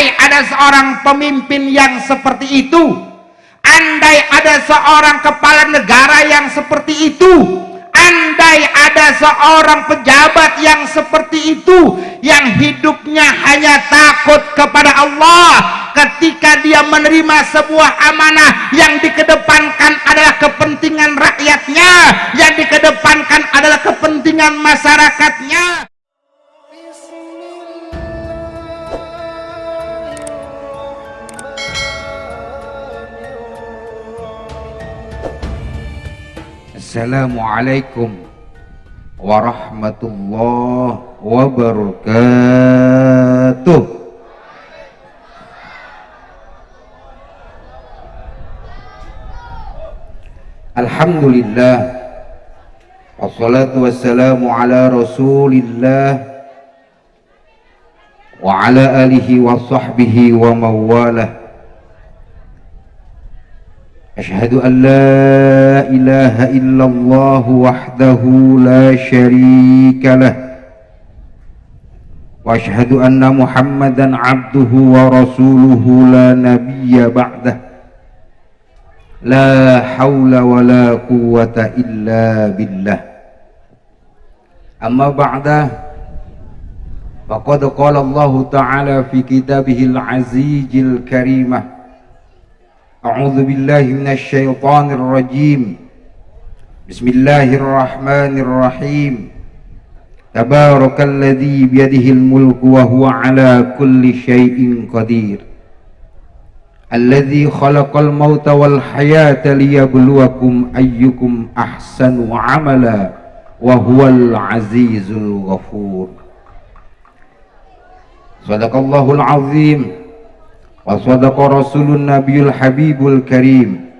andai ada seorang pemimpin yang seperti itu, andai ada seorang kepala negara yang seperti itu, andai ada seorang pejabat yang seperti itu, yang hidupnya hanya takut kepada Allah ketika dia menerima sebuah amanah, yang dikedepankan adalah kepentingan rakyatnya, yang dikedepankan adalah kepentingan masyarakatnya. Assalamualaikum warahmatullahi wabarakatuh. Alhamdulillah, wassalatu wassalamu ala rasulillah wa ala alihi wa sahbihi wa mawalah. Asyhadu an la ilaha illallah wahdahu la syarika lah, wa asyhadu anna Muhammadan abduhu wa rasuluhu la nabiyya ba'dah. La hawla wa la quwwata illa billah. Amma ba'dah, faqad qala Allah ta'ala fi kitabihil azizil karimah, A'udzu billahi minasy syaithanir rajim. Bismillahirrahmanirrahim. Tabarakalladzi biyadihil mulku wa huwa ala kulli syai'in qadir. Alladzi khalaqal mauta wal hayata liyabluwakum ayyukum ahsanu amala wa huwal azizul ghafur. Shadaqallahul azim. Wa sadaqa rasulun nabiyul habibul karim,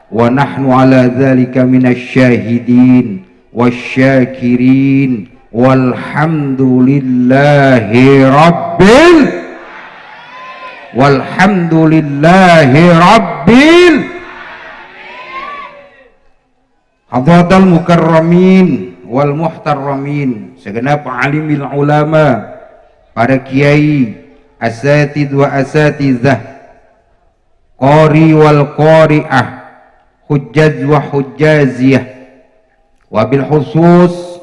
wa nahnu ala dzalika minasy syahidin wasyakirin walhamdulillahi rabbil hadratal mukarramin wal muhtarramin, segenap alimil ulama, para kiai, asatid wa asatizah, qari wal qari'ah, hujjaz wa hujjaziyah, wabil khusus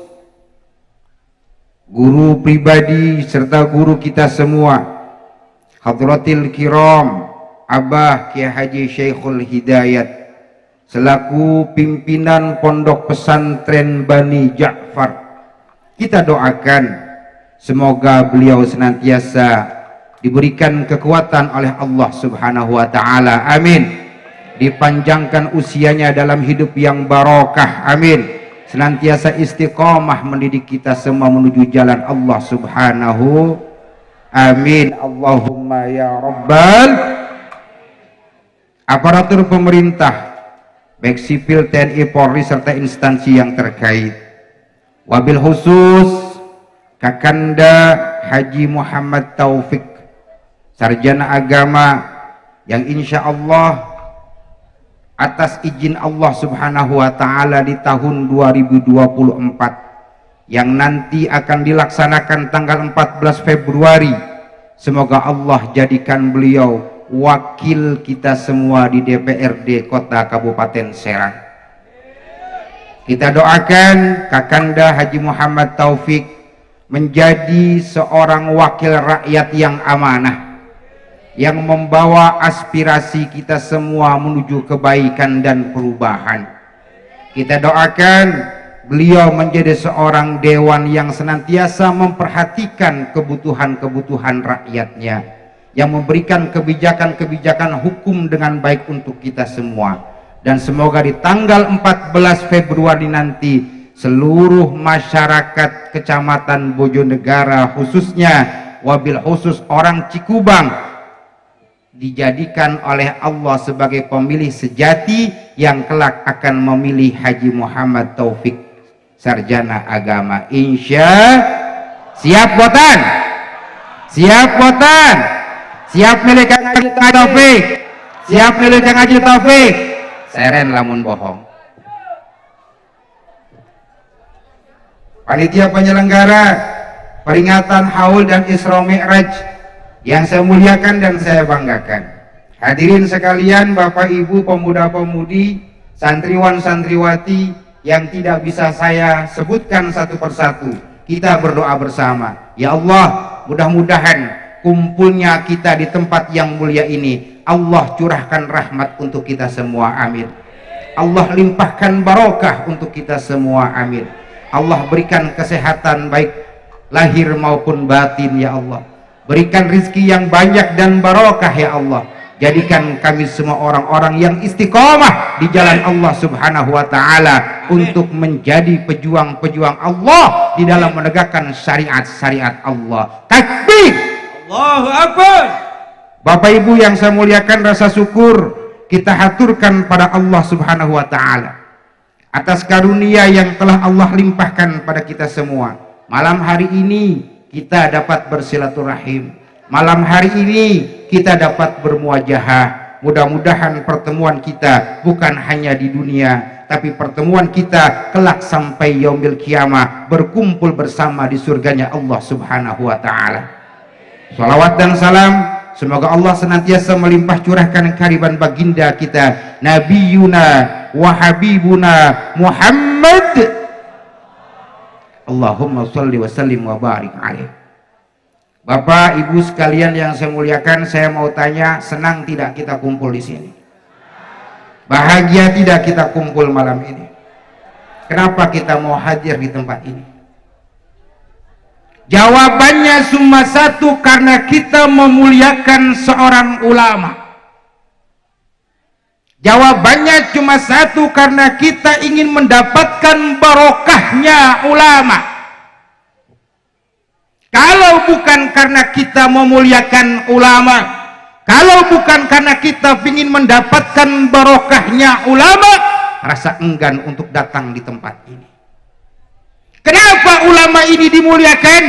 guru pribadi serta guru kita semua, hadratil kiram Abah Kiai Haji Syekhul Hidayat selaku pimpinan Pondok Pesantren Bani Ja'far. Kita doakan semoga beliau senantiasa diberikan kekuatan oleh Allah Subhanahu wa ta'ala, amin. Dipanjangkan usianya dalam hidup yang barokah, amin. Senantiasa istiqomah mendidik kita semua menuju jalan Allah Subhanahu, amin. Allahumma ya rabbal. Aparatur pemerintah baik sipil, TNI, Polri serta instansi yang terkait, wabil khusus Kakanda Haji Muhammad Taufik, sarjana agama yang insya Allah atas izin Allah Subhanahu wa ta'ala di tahun 2024 yang nanti akan dilaksanakan tanggal 14 Februari, semoga Allah jadikan beliau wakil kita semua di DPRD Kota Kabupaten Serang. Kita doakan Kakanda Haji Muhammad Taufik menjadi seorang wakil rakyat yang amanah, yang membawa aspirasi kita semua menuju kebaikan dan perubahan. Kita doakan beliau menjadi seorang dewan yang senantiasa memperhatikan kebutuhan-kebutuhan rakyatnya, yang memberikan kebijakan-kebijakan hukum dengan baik untuk kita semua. Dan semoga di tanggal 14 Februari nanti seluruh masyarakat Kecamatan Bojonegara, khususnya wabil khusus orang Cikubang, dijadikan oleh Allah sebagai pemilih sejati yang kelak akan memilih Haji Muhammad Taufik, sarjana agama. Siap botan? Siap botan? Siap milih Kang Haji Taufik? Siap milih Kang Haji Taufik? Seren lamun bohong. Panitia penyelenggara peringatan Haul dan Isra Mi'raj yang saya muliakan dan saya banggakan, hadirin sekalian, Bapak Ibu, pemuda-pemudi, santriwan santriwati yang tidak bisa saya sebutkan satu persatu, kita berdoa bersama. Ya Allah, mudah-mudahan kumpulnya kita di tempat yang mulia ini, Allah curahkan rahmat untuk kita semua, amin. Allah limpahkan barokah untuk kita semua, amin. Allah berikan kesehatan baik lahir maupun batin, ya Allah. Berikan rizki yang banyak dan barokah, ya Allah. Jadikan kami semua orang-orang yang istiqomah di jalan Allah Subhanahu wa ta'ala untuk menjadi pejuang-pejuang Allah di dalam menegakkan syariat-syariat Allah. Takbir, Allahu Akbar. Bapak Ibu yang saya muliakan, rasa syukur kita haturkan pada Allah Subhanahu wa ta'ala atas karunia yang telah Allah limpahkan pada kita semua. Malam hari ini kita dapat bersilaturahim, malam hari ini kita dapat bermuajahah. Mudah-mudahan pertemuan kita bukan hanya di dunia, tapi pertemuan kita kelak sampai yaumil kiamah, berkumpul bersama di surganya Allah Subhanahu wa ta'ala. Salawat dan salam semoga Allah senantiasa melimpah curahkan kehadiran baginda kita Nabiyuna wa Habibuna Muhammad. Allahumma sholli wa sallim wa barik alaih. Bapak Ibu sekalian yang saya muliakan, saya mau tanya, senang tidak kita kumpul di sini? Bahagia tidak kita kumpul malam ini? Kenapa kita mau hadir di tempat ini? Jawabannya cuma satu, karena kita memuliakan seorang ulama. Jawabannya cuma satu, karena kita ingin mendapatkan barokahnya ulama. Kalau bukan karena kita memuliakan ulama, kalau bukan karena kita ingin mendapatkan barokahnya ulama, rasa enggan untuk datang di tempat ini. Kenapa ulama ini dimuliakan?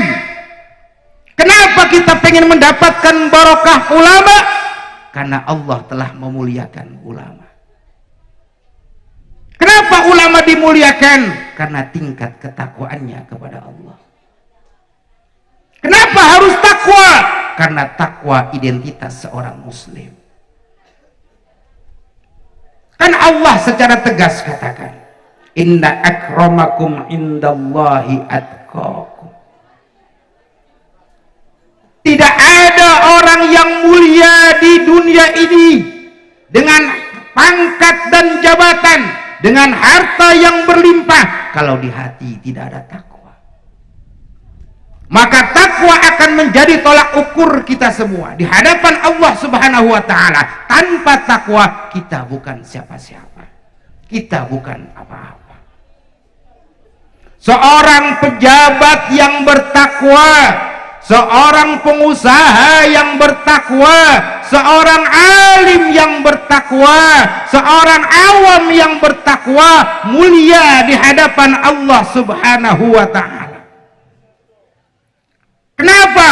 Kenapa kita pengen mendapatkan barokah ulama? Karena Allah telah memuliakan ulama. Kenapa ulama dimuliakan? Karena tingkat ketakwaannya kepada Allah. Kenapa harus takwa? Karena takwa identitas seorang muslim. Kan Allah secara tegas katakan, inna akramakum indallahi atqakum. Tidak ada orang yang mulia di dunia ini dengan pangkat dan jabatan, dengan harta yang berlimpah, kalau di hati tidak ada takwa. Maka takwa akan menjadi tolak ukur kita semua di hadapan Allah Subhanahu wa ta'ala. Tanpa takwa kita bukan siapa-siapa, kita bukan apa-apa. Seorang pejabat yang bertakwa, seorang pengusaha yang bertakwa, seorang alim yang bertakwa, seorang awam yang bertakwa, mulia di hadapan Allah Subhanahu wa ta'ala. Kenapa?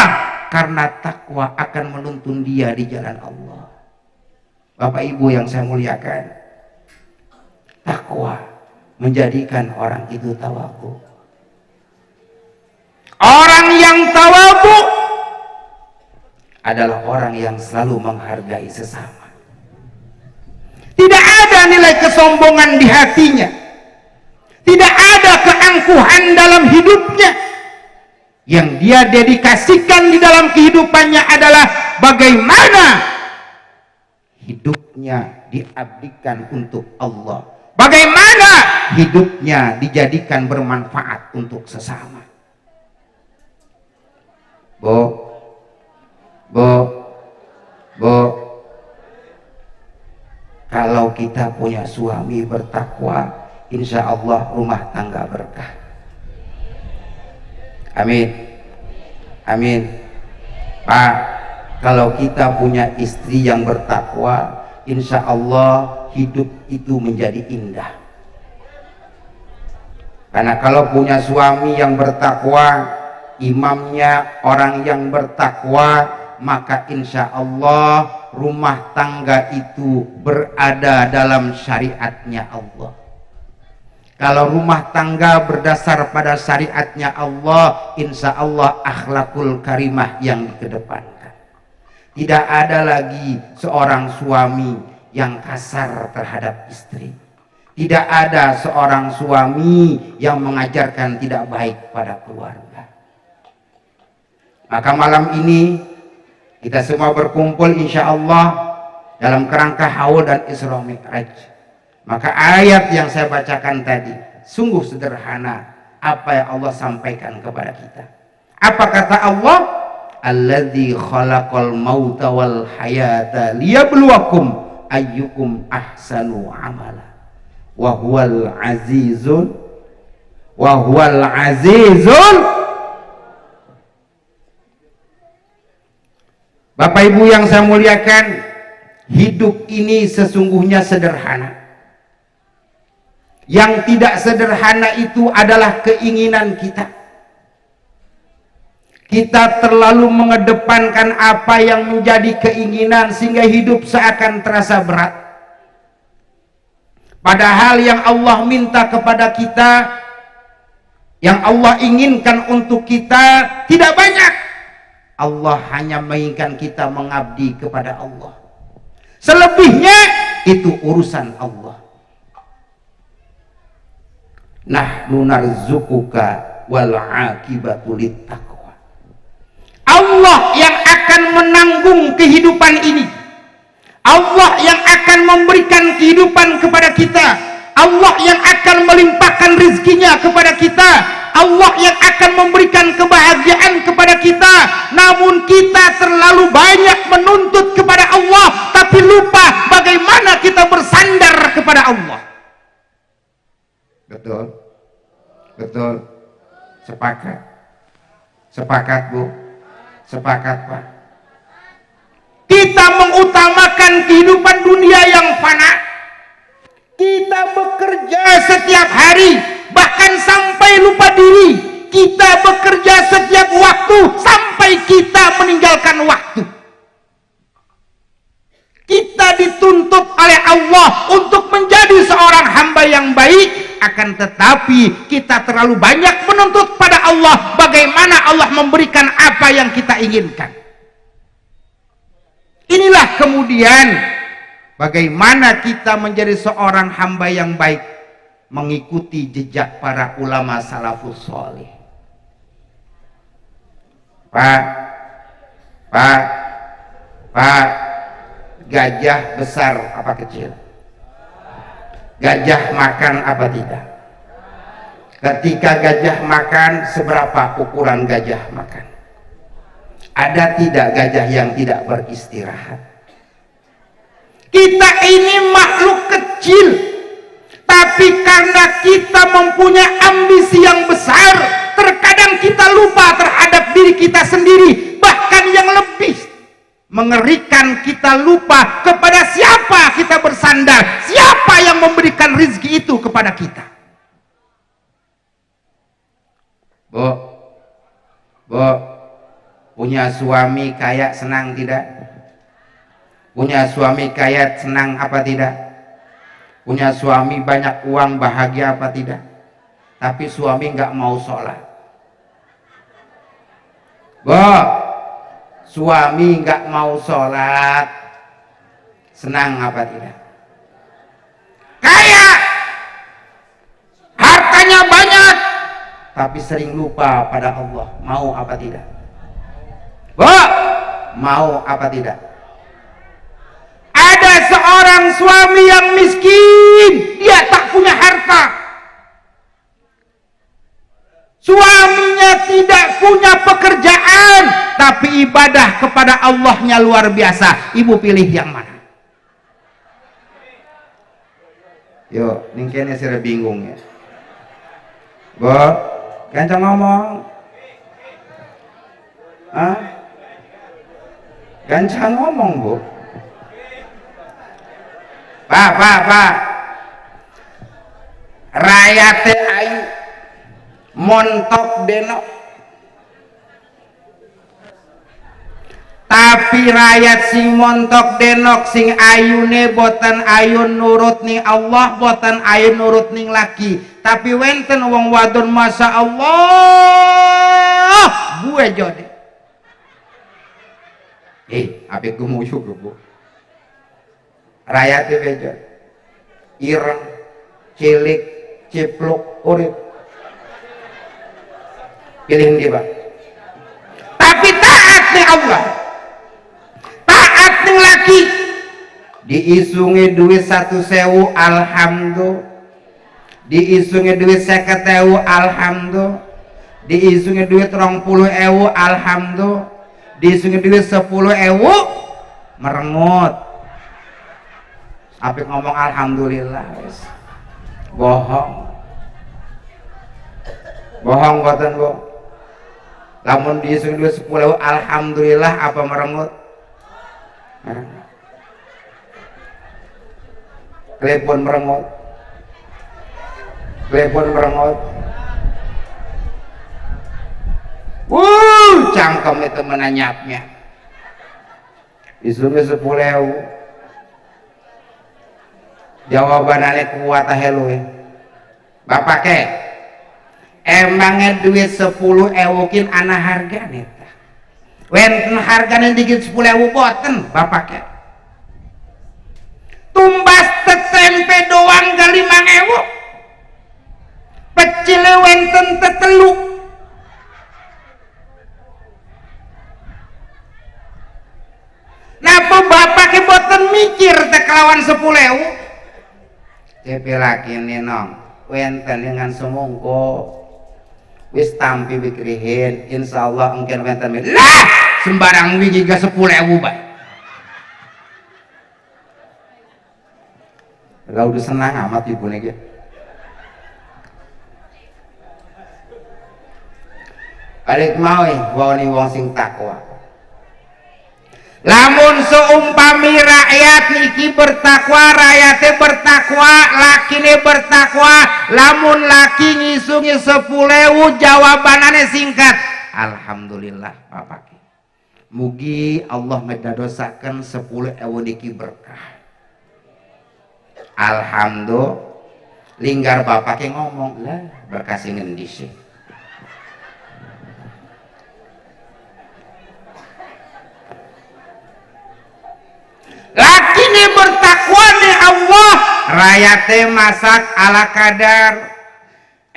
Karena takwa akan menuntun dia di jalan Allah. Bapak Ibu yang saya muliakan, takwa menjadikan orang itu tawadhu. Orang yang tawadhu adalah orang yang selalu menghargai sesama. Tidak ada nilai kesombongan di hatinya, tidak ada keangkuhan dalam hidupnya. Yang dia dedikasikan di dalam kehidupannya adalah bagaimana hidupnya diabdikan untuk Allah, bagaimana hidupnya dijadikan bermanfaat untuk sesama. Bu, kalau kita punya suami bertakwa, insya Allah rumah tangga berkah. Amin, amin. Pak, kalau kita punya istri yang bertakwa, insya Allah hidup itu menjadi indah. Karena kalau punya suami yang bertakwa, imamnya orang yang bertakwa, maka insya Allah rumah tangga itu berada dalam syariatnya Allah. Kalau rumah tangga berdasar pada syariatnya Allah, insya Allah akhlakul karimah yang dikedepankan. Tidak ada lagi seorang suami yang kasar terhadap istri. Tidak ada seorang suami yang mengajarkan tidak baik pada keluarga. Maka malam ini kita semua berkumpul insya Allah dalam kerangka haul dan Isra Mi'raj. Maka ayat yang saya bacakan tadi sungguh sederhana apa yang Allah sampaikan kepada kita. Apa kata Allah? Alladzi khalaqal mauta wal hayata liyabluwakum ayyukum ahsanu amala wa huwal azizul Bapak Ibu yang saya muliakan, hidup ini sesungguhnya sederhana. Yang tidak sederhana itu adalah keinginan kita. Kita terlalu mengedepankan apa yang menjadi keinginan sehingga hidup seakan terasa berat. Padahal yang Allah minta kepada kita, yang Allah inginkan untuk kita tidak banyak. Allah hanya menginginkan kita mengabdi kepada Allah. Selebihnya itu urusan Allah. Nahnu narzuquka wal aqibatu littaqwa. Allah yang akan menanggung kehidupan ini. Allah yang akan memberikan kehidupan kepada kita. Allah yang akan melimpahkan rezekinya kepada kita. Allah yang akan memberikan kebahagiaan kepada kita. Namun kita terlalu banyak menuntut kepada Allah, tapi lupa bagaimana kita bersandar kepada Allah. Betul? Betul? Sepakat? Sepakat, Bu? Sepakat, Pak? Kita mengutamakan kehidupan dunia yang fana. Kita bekerja setiap hari, bahkan sampai lupa diri. Kita bekerja setiap waktu sampai kita meninggalkan waktu. Kita dituntut oleh Allah untuk menjadi seorang hamba yang baik, akan tetapi kita terlalu banyak menuntut pada Allah. Bagaimana Allah memberikan apa yang kita inginkan. Inilah kemudian bagaimana kita menjadi seorang hamba yang baik, mengikuti jejak para ulama salafus soleh. Pak, gajah besar apa kecil? Gajah makan apa tidak? Ketika gajah makan, seberapa ukuran gajah makan? Ada tidak gajah yang tidak beristirahat? Kita ini makhluk kecil, tapi karena kita mempunyai ambisi yang besar, terkadang kita lupa terhadap diri kita sendiri. Bahkan yang lebih mengerikan, kita lupa kepada siapa kita bersandar, siapa yang memberikan rezeki itu kepada kita. Bu, punya suami kaya senang tidak? Punya suami kaya senang apa tidak? Punya suami banyak uang bahagia apa tidak? Tapi suami nggak mau sholat. Suami nggak mau sholat, senang apa tidak? Kaya, hartanya banyak, tapi sering lupa pada Allah. Mau apa tidak? Mau apa tidak? Ada seorang suami yang miskin, dia tak punya harta. Suaminya tidak punya pekerjaan, tapi ibadah kepada Allahnya luar biasa. Ibu pilih yang mana? Yuk, ini kayaknya saya bingung ya. Gancang ngomong. Gancang ngomong, Bu. Pak. Rakyat ayu montok denok, tapi rakyat sing montok denok sing ayune boten ayun nurut ning Allah, boten ayun nurut ning laki. Tapi wenten wong wadon masya Allah buwe jode. Api gumuyu Bu. Rakyatnya beja. Ireng, cilik, cipluk, urip. Pilih ndi, Pak? Tapi taat nih Allah. Taat nih laki. Diisungi duit 1.000 alhamdulillah. Diisungi duit 50.000 alhamdulillah. Diisungi duit 20.000 alhamdulillah. Diisungi duit 10.000 merengut. Api ngomong alhamdulillah wis. Bohong. Bohong boten, Bu. Lamun diisungi duit 10.000 alhamdulillah apa merengut? Telepon merengut. Telepon merengut. Cangkem itu menanyapnya. Isungi 10.000. Jawabannya kuat ahelu. Bapak ke emangnya duit 10.000 kin ana harganya wenten harganya dikit 10.000 boten Bapak ke tumbas tetempe doang ke 5.000 pecil wenten tetelu napa Bapak ke boten mikir tekelawan 10.000 tapi laki ini nong wenten dengan semungko wis tampi bikrihin insyaallah engken wenten lah sembarang wigi ga 10.000 bae lah udah senang amat ibu nih balik mau wani wong sing takwa lamun seumpami rakyat niki bertakwa rakyatnya bertakwa lakine bertakwa lamun laki ngisungi 10.000 jawabannya singkat alhamdulillah Bapak mugi Allah medadosaken 10.000 niki berkah alhamdulillah linggar Bapak ngomong lah berkah sing ngendi sih laki ini bertakwa nih Allah rakyatnya masak ala kadar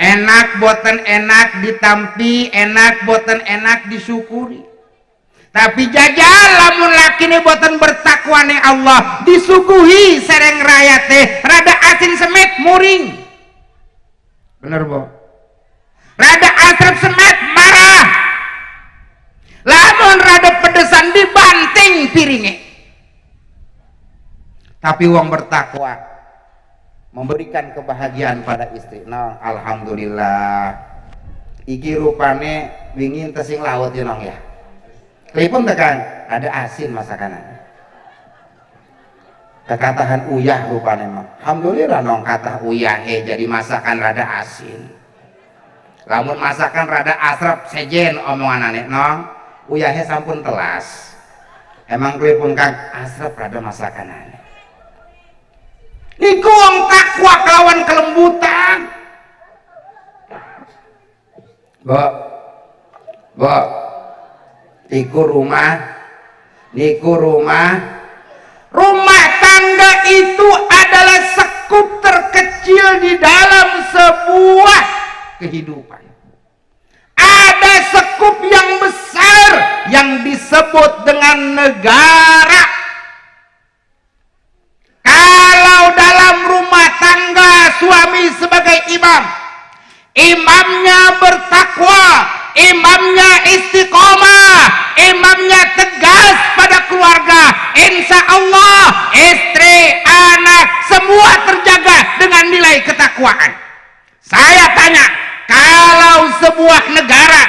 enak boten enak ditampi enak boten enak disyukuri tapi jajal lamun laki ini boten bertakwa nih Allah disuguhi sereng rakyatnya rada asin semet muring bener Bu rada asrep semet marah lamun rada pedesan dibanting piringnya tapi wong bertakwa memberikan kebahagiaan pada istri. Nah, alhamdulillah. Iki rupane wingin tesing laut ya nong ya. Kelipun tekan ada asin masakannya. Kekatahan uyah rupane mah. Alhamdulillah nong kata uyah jadi masakan rada asin. Lamun masakan rada asrap sejen omongan aneh nong. Uyahnya sampun telas. Emang kelipun kang asrap rada masakan aneh. Niku wong takwa kelawan kelembutan. Bo, niku rumah rumah tangga itu adalah sekup terkecil di dalam sebuah kehidupan. Ada sekup yang besar yang disebut dengan negara. Kalau dalam rumah tangga suami sebagai imam, imamnya bertakwa, imamnya istiqomah, imamnya tegas pada keluarga, insya Allah istri, anak semua terjaga dengan nilai ketakwaan. Saya tanya, kalau sebuah negara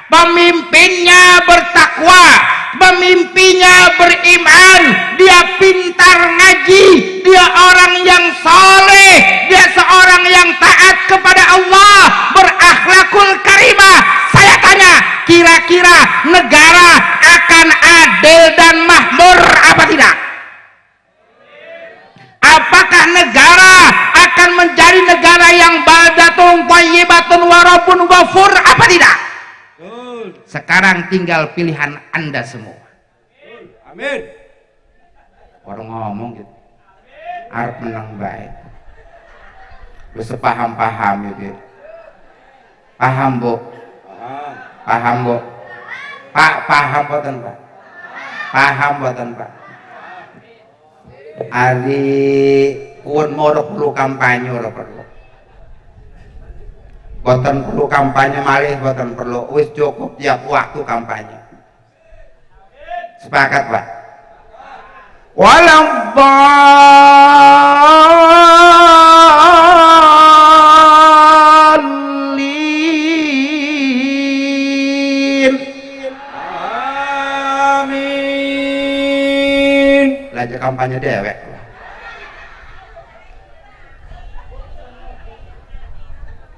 pemimpinnya bertakwa, pemimpinnya beriman, dia pintar ngaji, dia orang yang soleh, dia seorang yang taat kepada Allah, berakhlakul karimah. Saya tanya, kira-kira negara akan adil dan makmur apa tidak? Apakah negara akan menjadi negara yang baldatun thayyibatun wa rabbun ghafur apa tidak? Sekarang tinggal pilihan Anda semua. Amin. Orang ngomong gitu. Arep menang baik. Wis paham-paham gitu. Paham, Bu? Paham. Paham, Bu? Pak, paham boten, Pak? Paham boten, Pak? Ari pun mau perlu kampanye ora perlu. Boten perlu kampanye malih, boten perlu. Wis cukup tiap waktu kampanye. Sepakat, Pak? Walau dhalin. Amin. Lajak kampanye dewek.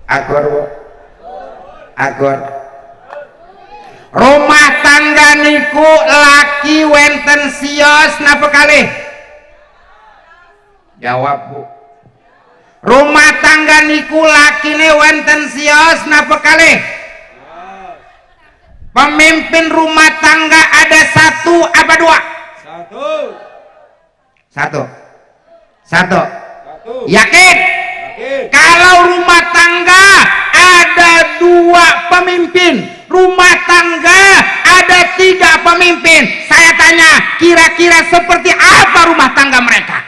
Agor, Bu. Agor. Rumah tangga niku laki wenten sios napa kalih? Jawab, Bu. Rumah tangga niku lakine wenten sios napa kalih? Pemimpin rumah tangga ada satu apa dua? Satu. Satu. Satu. Satu. Yakin? Yakin. Kalau rumah tangga ada dua pemimpin, rumah tangga ada tiga pemimpin, saya tanya, kira-kira seperti apa rumah tangga mereka?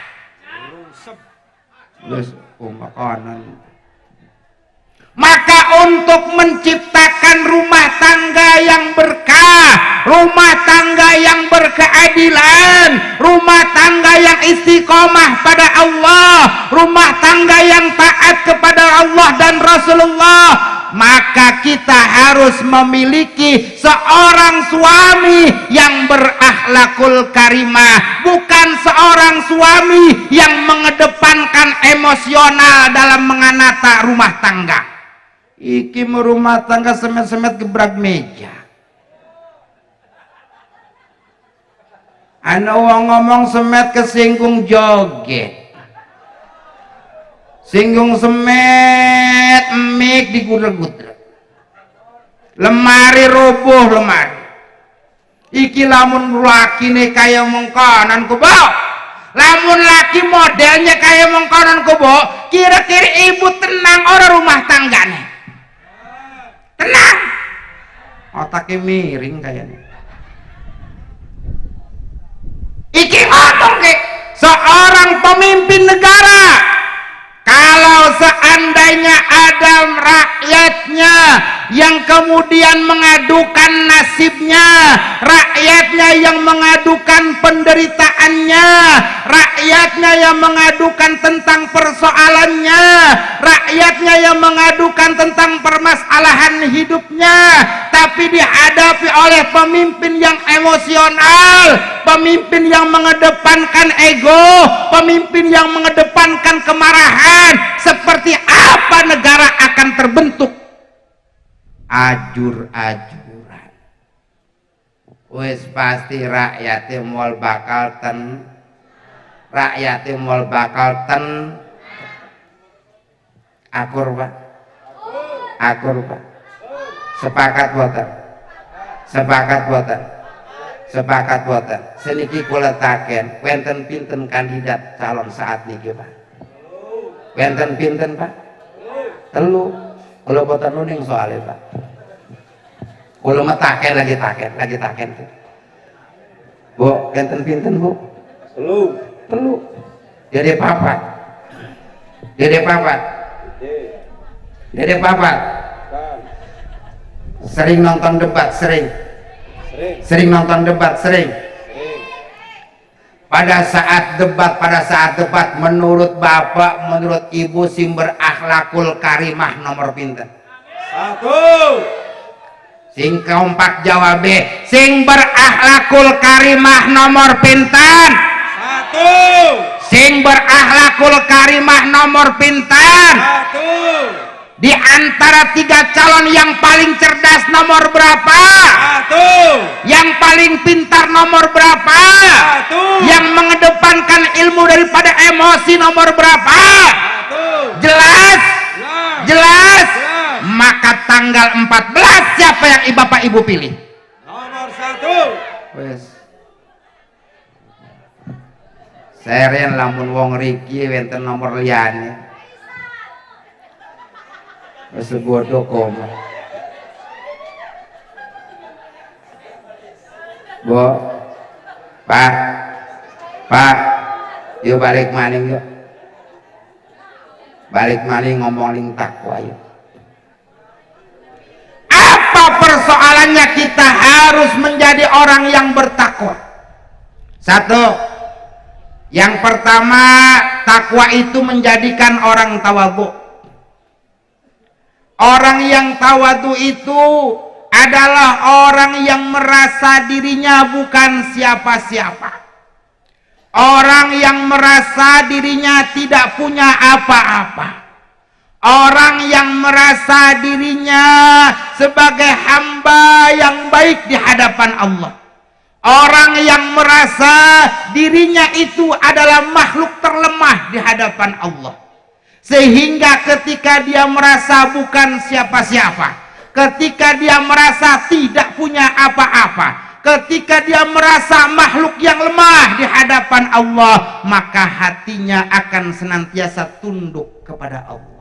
Maka untuk menciptakan rumah tangga yang berkah, rumah tangga yang berkeadilan, rumah tangga yang istiqomah pada Allah, rumah tangga yang taat kepada Allah dan Rasulullah, maka kita harus memiliki seorang suami yang berakhlakul karimah, bukan seorang suami yang mengedepankan emosional dalam menganata rumah tangga. Iki merumah tangga semet-semet gebrak meja. Ana wong ngomong semet kesinggung joget. Singgung semet mik digudeg-gudeg. Lemari roboh lemari. Iki lamun lakine kaya mengkonan ku bau. Lamun laki modelnya kaya mengkonan ku bau, kira-kira ibu tenang ora rumah tanggane? Tenang. Otaknya miring kayaknya. Iki ngomong ke seorang pemimpin negara, kalau seandainya ada rakyatnya yang kemudian mengadukan nasibnya, rakyatnya yang mengadukan penderitaannya, rakyatnya yang mengadukan tentang persoalannya, rakyatnya yang mengadukan tentang permasalahan hidupnya, tapi dihadapi oleh pemimpin yang emosional, pemimpin yang mengedepankan ego, pemimpin yang mengedepankan kemarahan, seperti apa negara akan terbentuk? Ajur-ajuran. Wis pasti rakyatnya mol bakal akur, Pak. Akur, Pak. Sepakat boten? Sepakat boten? Sepakat boten? Seniki kula taken wenten pinten kandidat calon saat niki, Pak? Wenten pinten, Pak? Telu. Kula boten nuning soalnya, Pak. Kula mah taken lagi taken. Bu, wenten pinten, Bu? Telu. Dede papat. Sering nonton debat, sering nonton debat, sering. Pada saat debat, menurut Bapak, menurut Ibu, sing berakhlakul karimah nomor pinten? Satu. Sing kompak jawab, sing berakhlakul karimah nomor pinten? Satu. Sing berakhlakul karimah nomor pinten? Satu. Di antara tiga calon yang paling cerdas nomor berapa? Satu. Yang paling pintar nomor berapa? Satu. Yang mengedepankan ilmu daripada emosi nomor berapa? Satu. Jelas? Jelas. Jelas? Maka tanggal 14 siapa yang Bapak Ibu pilih? Nomor satu. Wes. Seren lamun wong riki wenten nomor liyane. Wis bodoh koma. Bu, Pak, yuk balik maning yuk. Balik maning ngomongin takwa yuk. Apa persoalannya kita harus menjadi orang yang bertakwa? Satu, yang pertama, takwa itu menjadikan orang tawadhu. Orang yang tawadhu itu adalah orang yang merasa dirinya bukan siapa-siapa. Orang yang merasa dirinya tidak punya apa-apa. Orang yang merasa dirinya sebagai hamba yang baik di hadapan Allah. Orang yang merasa dirinya itu adalah makhluk terlemah di hadapan Allah. Sehingga ketika dia merasa bukan siapa-siapa, ketika dia merasa tidak punya apa-apa, ketika dia merasa makhluk yang lemah di hadapan Allah, maka hatinya akan senantiasa tunduk kepada Allah.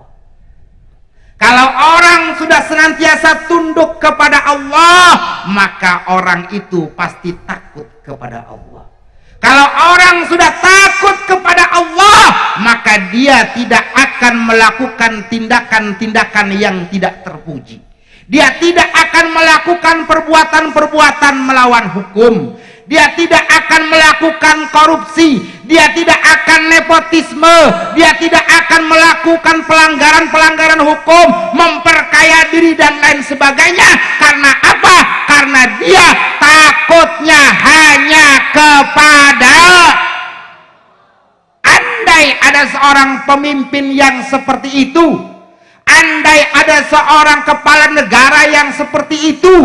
Kalau orang sudah senantiasa tunduk kepada Allah, maka orang itu pasti takut kepada Allah. Kalau orang sudah takut kepada Allah, maka dia tidak akan melakukan tindakan-tindakan yang tidak terpuji. Dia tidak akan melakukan perbuatan-perbuatan melawan hukum. Dia tidak akan melakukan korupsi. Dia tidak akan nepotisme. Dia tidak akan melakukan pelanggaran-pelanggaran hukum, memperkaya diri dan lain sebagainya. Karena apa? Karena dia takutnya hanya kepada. Andai ada seorang pemimpin yang seperti itu, andai ada seorang kepala negara yang seperti itu,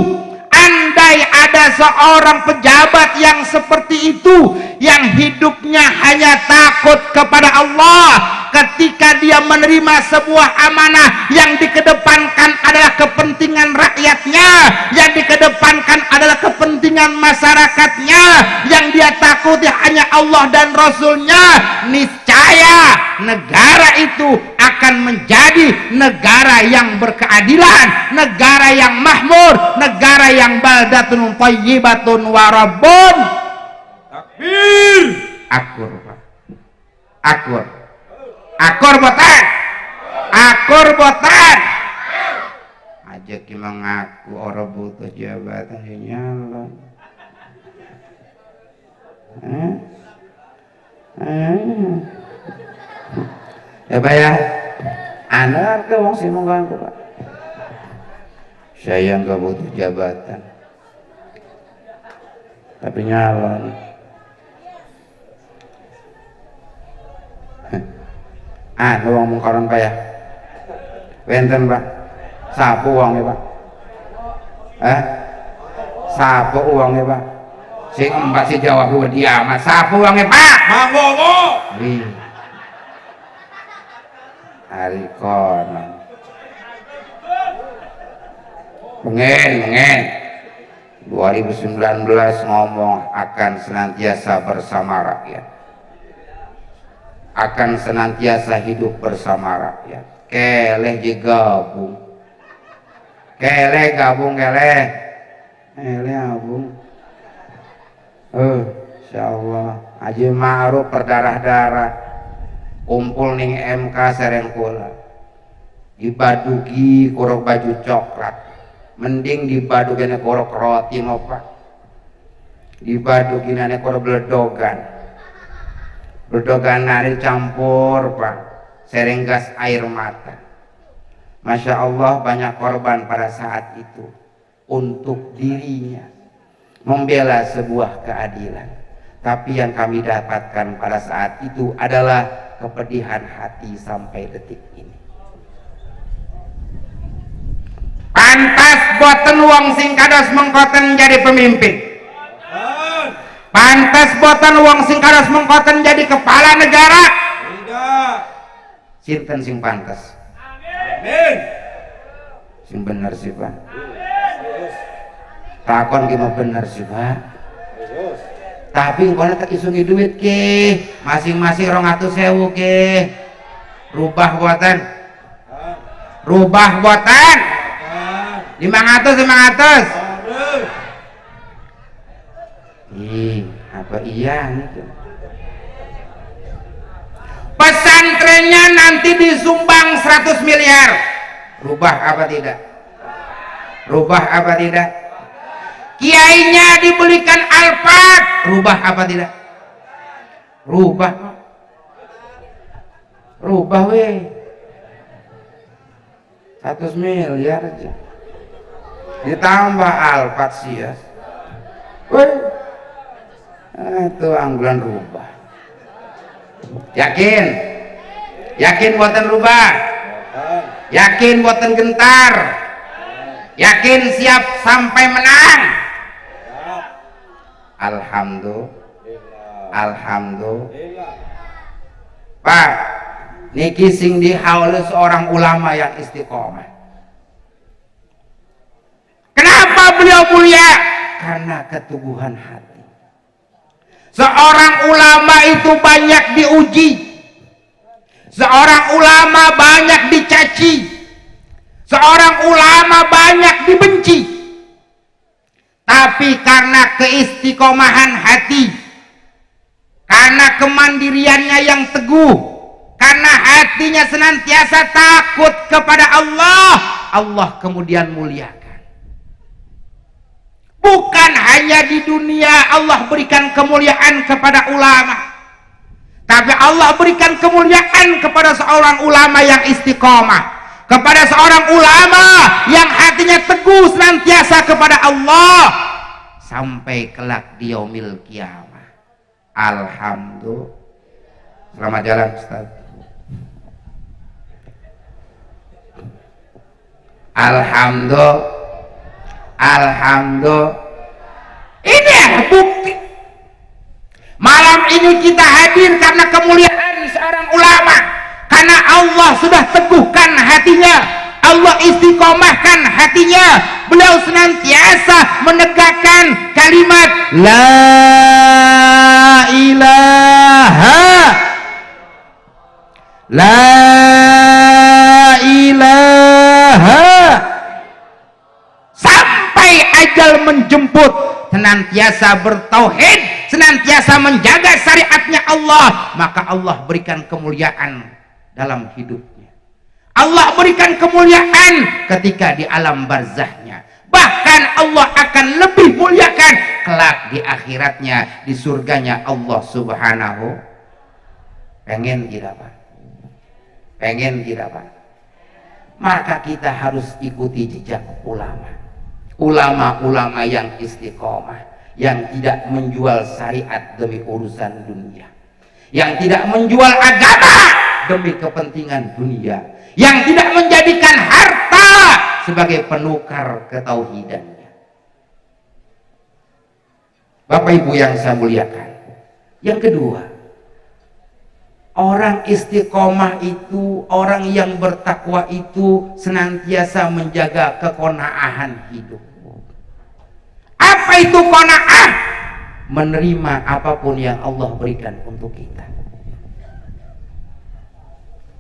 andai ada seorang pejabat yang seperti itu, yang hidupnya hanya takut kepada Allah, ketika dia menerima sebuah amanah yang dikedepankan adalah kepentingan rakyatnya, yang dikedepankan adalah kepentingan masyarakatnya, yang dia takuti hanya Allah dan Rasulnya, niscaya negara itu akan menjadi negara yang berkeadilan, negara yang makmur, negara yang baldatun thayyibatun warabun. Takbir. Akur, Pak. Akur botan. Akur botan. Aja ki mengaku orang butuh jabatan nyalon. Ya Pak ya. Anar ke wong sing mengganggu Pak. Saya nggak butuh jabatan, tapi nyalon. Uang mengkoron Pak ya. Wenten Pak. Sapu uangnya Pak. Sapu uangnya Pak. Sing mbak si jawab dua dia mas. Sapu uangnya Pak. Manggowo. Wih. Hari konon. Mengen 2019 ngomong akan senantiasa bersama rakyat, akan senantiasa hidup bersama rakyat. Keleh gabung, keleh abung. Insyaallah Haji Ma'ruf berdarah-darah kumpul ning MK Serengkula, dibadugi korok baju coklat, mending dibadugine korok roti ngopak, dibadugine korok bledogan nari campur Pak, sering gas air mata. Masya Allah, banyak korban pada saat itu untuk dirinya membela sebuah keadilan. Tapi yang kami dapatkan pada saat itu adalah kepedihan hati sampai detik ini. Pantas boten wong sing kados mengkoten jadi pemimpin. Pantas boten wong sing kados mengkoten jadi kepala negara. Tidak. Sinten sing pantas? Amin. Sing bener sih Pak. Takon gimana bener sih Pak? Tapi engkau tak isungi duit ke, masing-masing 200.000 ke. Rubah buatan. Rubah buatan. 500. Apa iya itu? Pesantrennya nanti disumbang 100 miliar. Rubah apa tidak? Rubah apa tidak? Kiainya dibelikan Alphard. Rubah apa tidak? Rubah. Rubah weh. 100 miliar aja. Ditambah Alphard sih ya. Weh. Itu anggulan rubah. Yakin? Yakin buatan rubah? Yakin buatan gentar? Yakin siap sampai menang? Alhamdulillah. Pak, niki sing dihaul seorang ulama yang istiqomah. Kenapa beliau mulia? Karena keteguhan hati. Seorang ulama itu banyak diuji. Seorang ulama banyak dicaci. Seorang ulama banyak dibenci. Tapi karena keistiqomahan hati, karena kemandiriannya yang teguh, karena hatinya senantiasa takut kepada Allah, Allah kemudian muliakan. Bukan hanya di dunia Allah berikan kemuliaan kepada ulama, tapi Allah berikan kemuliaan kepada seorang ulama yang istiqomah, kepada seorang ulama yang hatinya teguh senantiasa kepada Allah sampai kelak di yaumil kiamah. Alhamdulillah. Selamat jalan Ustaz. Alhamdulillah. Ini bukti. Malam ini kita hadir karena kemuliaan seorang ulama, karena Allah sudah teguhkan hatinya, Allah istiqomahkan hatinya. Beliau senantiasa menegakkan kalimat la ilaha sampai ajal menjemput, senantiasa bertauhid, senantiasa menjaga syariatnya Allah, maka Allah berikan kemuliaan dalam hidupnya. Allah berikan kemuliaan ketika di alam barzahnya. Bahkan Allah akan lebih muliakan kelak di akhiratnya, di surganya Allah Subhanahu. Pengen tidak Pak? Pengen tidak Pak? Maka kita harus ikuti jejak ulama-ulama yang istiqomah, yang tidak menjual syariat demi urusan dunia, yang tidak menjual agama demi kepentingan dunia, yang tidak menjadikan harta sebagai penukar ketauhidannya. Bapak Ibu yang saya muliakan, yang kedua, orang istiqomah itu, orang yang bertakwa itu senantiasa menjaga keqonaahan hidup. Apa itu qanaah? Menerima apapun yang Allah berikan untuk kita.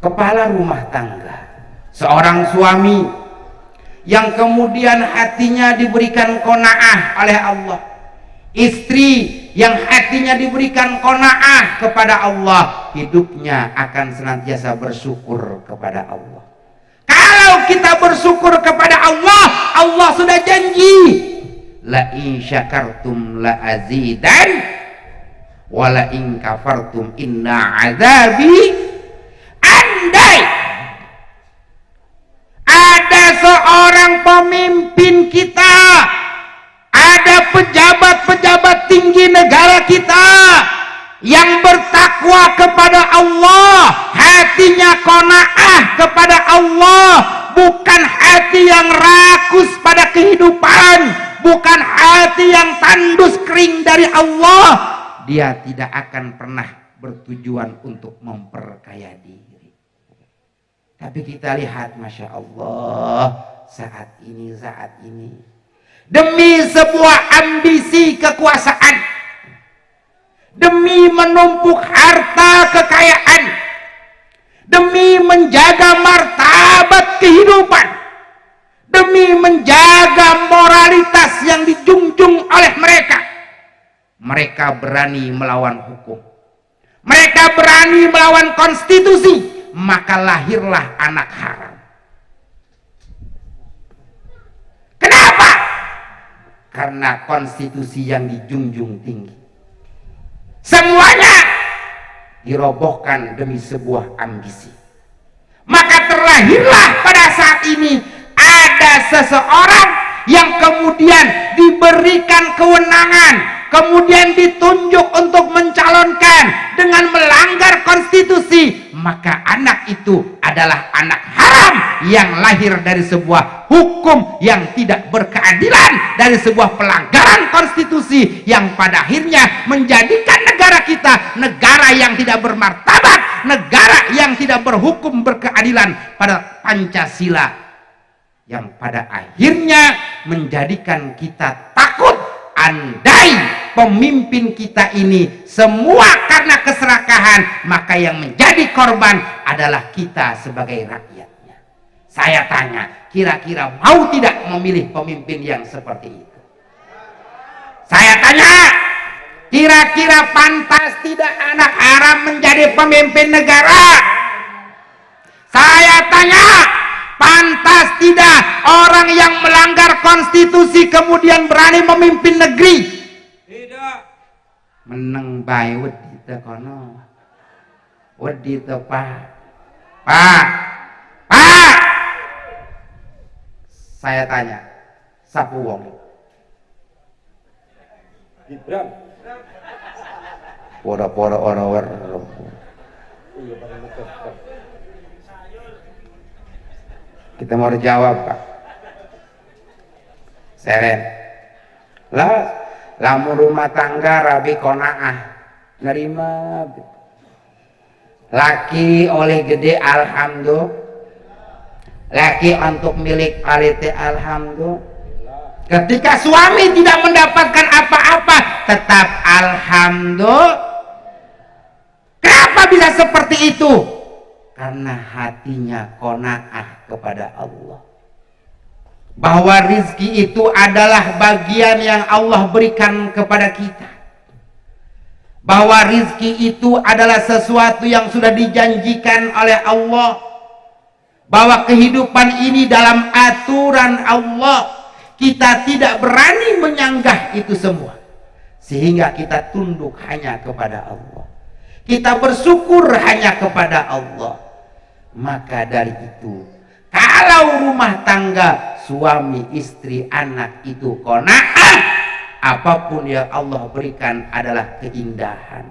Kepala rumah tangga, seorang suami yang kemudian hatinya diberikan qanaah oleh Allah, istri yang hatinya diberikan qanaah kepada Allah, hidupnya akan senantiasa bersyukur kepada Allah. Kalau kita bersyukur kepada Allah, Allah sudah janji, la in syakartum la azidan wa la in kafartum inna azabi. Andai ada seorang pemimpin kita, ada pejabat-pejabat tinggi negara kita yang bertakwa kepada Allah, hatinya qanaah kepada Allah, bukan hati yang rakus pada kehidupan, bukan hati yang tandus kering dari Allah, dia tidak akan pernah bertujuan untuk memperkaya diri. Tapi kita lihat, Masya Allah, saat ini demi sebuah ambisi kekuasaan, demi menumpuk harta kekayaan, demi menjaga martabat kehidupan, demi menjaga moralitas yang dijunjung oleh mereka. Mereka berani melawan hukum, mereka berani melawan konstitusi, maka lahirlah anak haram. Kenapa? Karena konstitusi yang dijunjung tinggi, semuanya dirobohkan demi sebuah ambisi. Maka terlahirlah pada saat ini ada seseorang yang kemudian diberikan kewenangan, kemudian ditunjuk untuk mencalonkan dengan melanggar konstitusi, maka anak itu adalah anak haram yang lahir dari sebuah hukum yang tidak berkeadilan, dari sebuah pelanggaran konstitusi yang pada akhirnya menjadikan negara kita negara yang tidak bermartabat, negara yang tidak berhukum berkeadilan pada Pancasila, yang pada akhirnya menjadikan kita takut andai pemimpin kita ini semua karena keserakahan, maka yang menjadi korban adalah kita sebagai rakyatnya. Saya tanya, kira-kira mau tidak memilih pemimpin yang seperti itu? Saya tanya, kira-kira pantas tidak anak haram menjadi pemimpin negara? Saya tanya, pantas tidak orang yang melanggar konstitusi kemudian berani memimpin negeri? Tidak. Meneng bae wedi teh kono. Wedi teh Pak. Saya tanya, sapu wong? Gibran. Pora-pora orang kita mau jawab, Pak. Seren. Lamun rumah tangga rabi konaah nerima. Laki oleh gede alhamdulillah. Laki untuk milik palete alhamdulillah. Ketika suami tidak mendapatkan apa-apa tetap alhamdulillah. Kenapa bisa seperti itu? Karena hatinya qanaah kepada Allah, bahwa rizki itu adalah bagian yang Allah berikan kepada kita, bahwa rizki itu adalah sesuatu yang sudah dijanjikan oleh Allah, bahwa kehidupan ini dalam aturan Allah. Kita tidak berani menyanggah itu semua, sehingga kita tunduk hanya kepada Allah, kita bersyukur hanya kepada Allah. Maka dari itu, kalau rumah tangga suami, istri, anak itu qanaah, apapun yang Allah berikan adalah keindahan,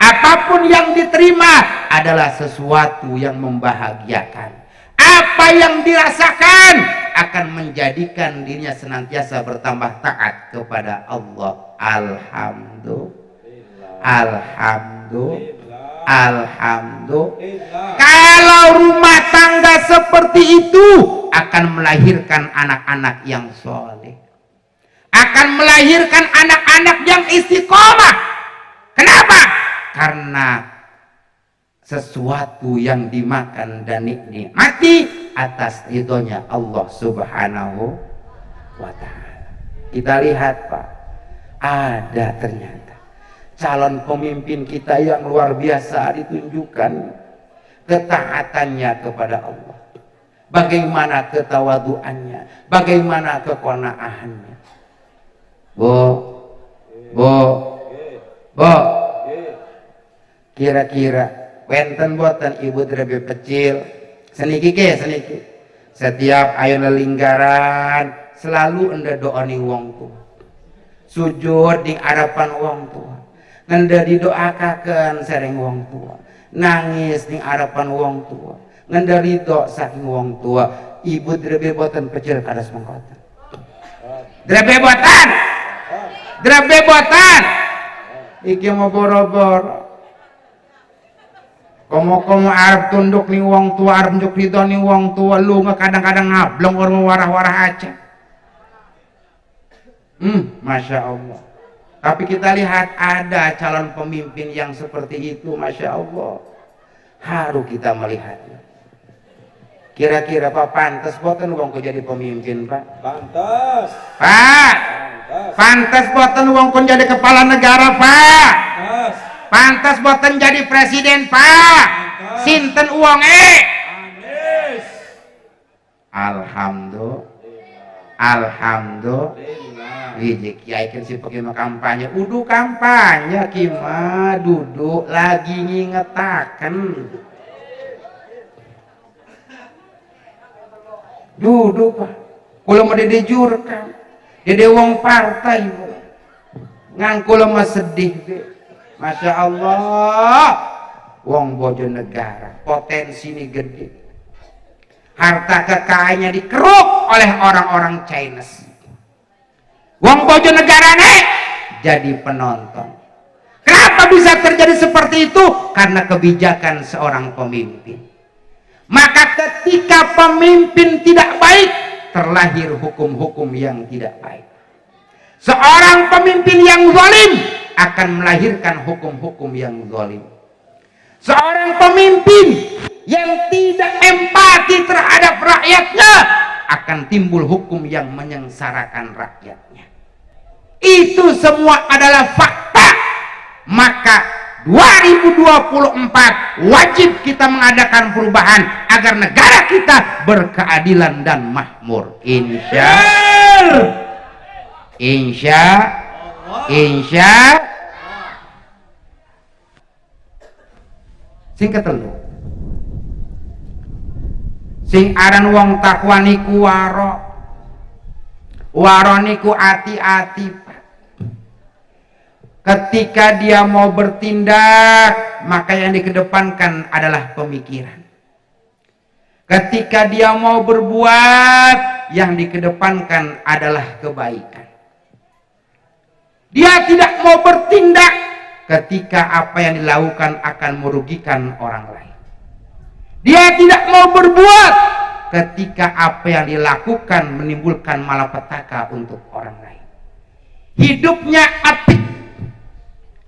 apapun yang diterima adalah sesuatu yang membahagiakan. Apa yang dirasakan akan menjadikan dirinya senantiasa bertambah taat kepada Allah. Alhamdulillah. Kalau rumah tangga seperti itu akan melahirkan anak-anak yang soleh, akan melahirkan anak-anak yang istiqomah. Kenapa? Karena sesuatu yang dimakan dan dinikmati atas ridhonya Allah Subhanahu wa ta'ala. Kita lihat, Pak, ada ternyata calon pemimpin kita yang luar biasa ditunjukkan ketaatannya kepada Allah, bagaimana ketawaduannya, bagaimana keqanaahannya. Kira-kira wenten boten ibu drebe pecil seniki setiap ayo linggaran selalu enda doa ning wong tua, sujud di hadapan wong tua, ngenda didoakakeun sareng wong tua, nangis di hadapan wong tua, ngenda ridho saking wong tua. Ibu drebe boten pecil kadas mangkota, drebe boten iki mau boro-boro. Komo arep tunduk ning wong tua, arep njuk ridho ning wong tua, lu kadang-kadang ngablong orang warah-warah aja. Masya Allah. Tapi kita lihat ada calon pemimpin yang seperti itu, Masya Allah. Haru kita melihatnya. Kira-kira Pak pantas boten wong ko jadi pemimpin, Pak? Pantas. Pak, pantas boten wong ko jadi kepala negara, Pak? Pantas. Pantas boten jadi presiden, Pak? Sinten uangnya? Anies. Alhamdulillah. Wiji kiai kan si pakai kampanye, udah kampanye kima duduk lagi ngingetaken. Duduk Pak, kalau mau didejurkan, dede wong partai, ngangkul mah sedih deh. Masya Allah, wong bojo negara, potensi ini gede. Harta kekayaannya dikeruk oleh orang-orang Chinese. Wong bojo negara nih jadi penonton. Kenapa bisa terjadi seperti itu? Karena kebijakan seorang pemimpin. Maka ketika pemimpin tidak baik, terlahir hukum-hukum yang tidak baik. Seorang pemimpin yang zalim akan melahirkan hukum-hukum yang zalim. Seorang pemimpin yang tidak empati terhadap rakyatnya akan timbul hukum yang menyengsarakan rakyatnya. Itu semua adalah fakta. Maka 2024 wajib kita mengadakan perubahan agar negara kita berkeadilan dan makmur. Insya singkat dulu. Sing aran wong takwa niku waro niku ati-ati. Ketika dia mau bertindak, maka yang dikedepankan adalah pemikiran. Ketika dia mau berbuat, yang dikedepankan adalah kebaikan. Dia tidak mau bertindak ketika apa yang dilakukan akan merugikan orang lain. Dia tidak mau berbuat ketika apa yang dilakukan menimbulkan malapetaka untuk orang lain. Hidupnya apik.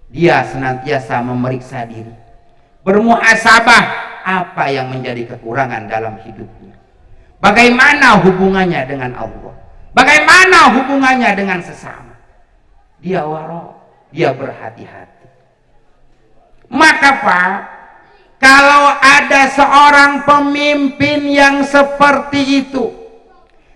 Dia senantiasa memeriksa diri, bermuhasabah apa yang menjadi kekurangan dalam hidupnya. Bagaimana hubungannya dengan Allah? Bagaimana hubungannya dengan sesama? Dia waro, dia berhati-hati. Maka Pak, kalau ada seorang pemimpin yang seperti itu,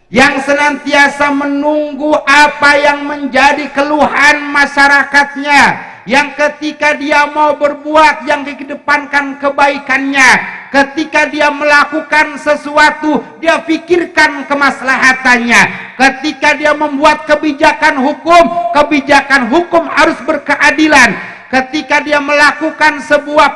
yang senantiasa menunggu apa yang menjadi keluhan masyarakatnya, yang ketika dia mau berbuat yang dikedepankan kebaikannya, ketika dia melakukan sesuatu dia pikirkan kemaslahatannya, ketika dia membuat kebijakan hukum harus berkeadilan, ketika dia melakukan sebuah